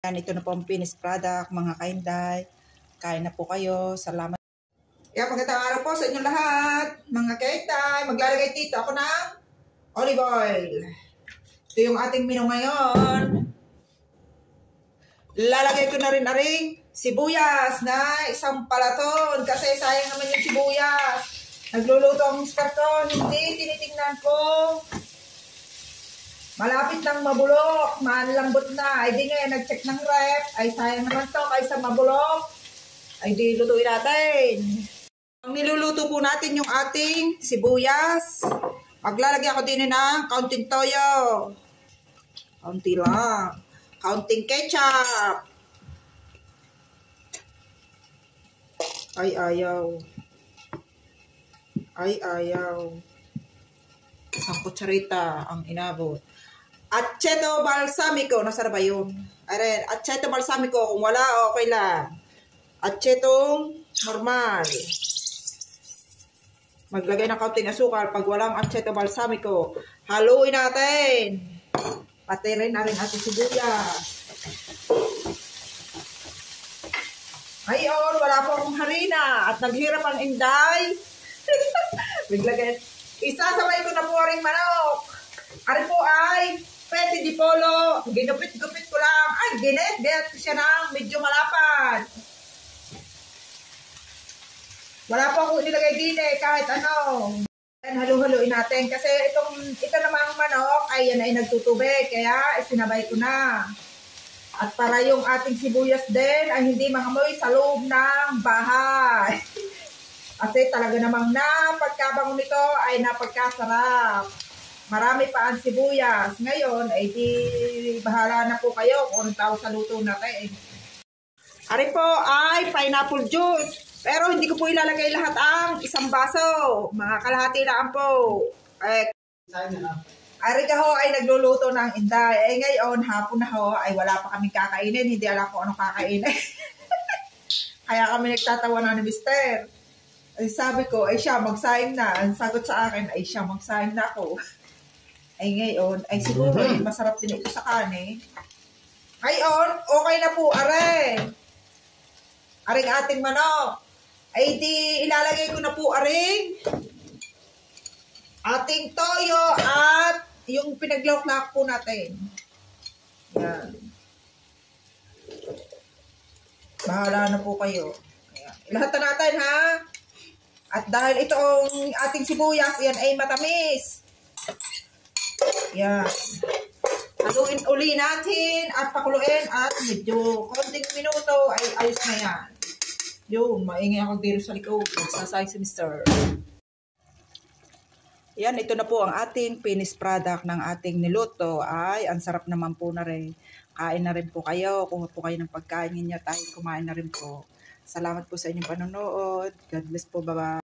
Yan, ito na po ang finished product, mga kainday. Kain na po kayo. Salamat. Yan, magandang araw po sa inyong lahat. Mga kainday, maglalagay dito ako ng olive oil. Ito yung ating menu ngayon. Lalagay ko na rin sibuyas na isang palaton kasi sayang naman yung sibuyas. Nagluluto ang mister ko, hindi tinitingnan ko. Malapit nang mabulok, malambot na. Ay di nga, nag-check ng rep. Ay sayang naman to, kaysa mabulok. Ay di, lutuin natin. Ang niluluto po natin yung ating sibuyas. Maglalagay ako din ng kaunting toyo. Kaunti lang. Kaunting ketchup. Ay, ayaw. Ay, ayaw. Isang kutsarita ang inabot. Aceto balsamico. Nasaan ba yun? Ayan, aceto balsamico. Kung wala, okay lang. Aceto normal. Maglagay ng kaunting asukal. Pag walang aceto balsamico, haluin natin. Pati rin na rin ating sibuyas. Ngayon, wala po akong harina. At naghirap ang inday. Maglagay. Isasabay ko na po ring manok. Ari po ay pwede di polo. Ginupit-gupit ko lang. Ay, ginet siya ng medyo malapad. Wala po ako nilagay din kahit ano. Halu-haluin natin. Kasi ito namang manok ay yan ay nagtutubig. Kaya isinabay ko na. At para yung ating sibuyas din ay hindi mangamoy sa loob ng bahay. Kasi talaga namang pagkabango nito ay napagkasarap. Marami pa ang sibuyas. Ngayon, ay di bahala na po kayo kung anong tawag sa luto natin. Ari po ay pineapple juice. Pero hindi ko po ilalagay lahat ang isang baso. Mga kalahati lang po. Ari ka ho ay nagluluto ng inday. Ngayon, hapon na ho ay wala pa kaming kakainin. Hindi alam ko anong kakainin. Kaya kami nagtatawa na ni Mister. Ay sabi ko, ay siya magsaing na. Ang sagot sa akin, ay siya magsaing na ako. Ay ngayon, ay siguro masarap din ito sa kanin. Ngayon, okay na po, are. Aring ating manok. Ay di, ilalagay ko na po aring ating toyo at yung pinaglawak po natin. Yan. Bahala na po kayo. Ayan. Ilahat na natin, ha? At dahil itong ating sibuyas, yan ay matamis. Yan. Haluin uli natin at pakuluin at medyo konting minuto ay ayos na yan. Yun, maingay ako dito sa likod. Nagsasay si Mister. Yan, ito na po ang ating finished product ng ating niluto. Ay, ang sarap naman po na rin. Kain na rin po kayo. Kung po kayo ng pagkain ninyo, tayo kumain na rin po. Salamat po sa inyong panonood. God bless po. Bye-bye.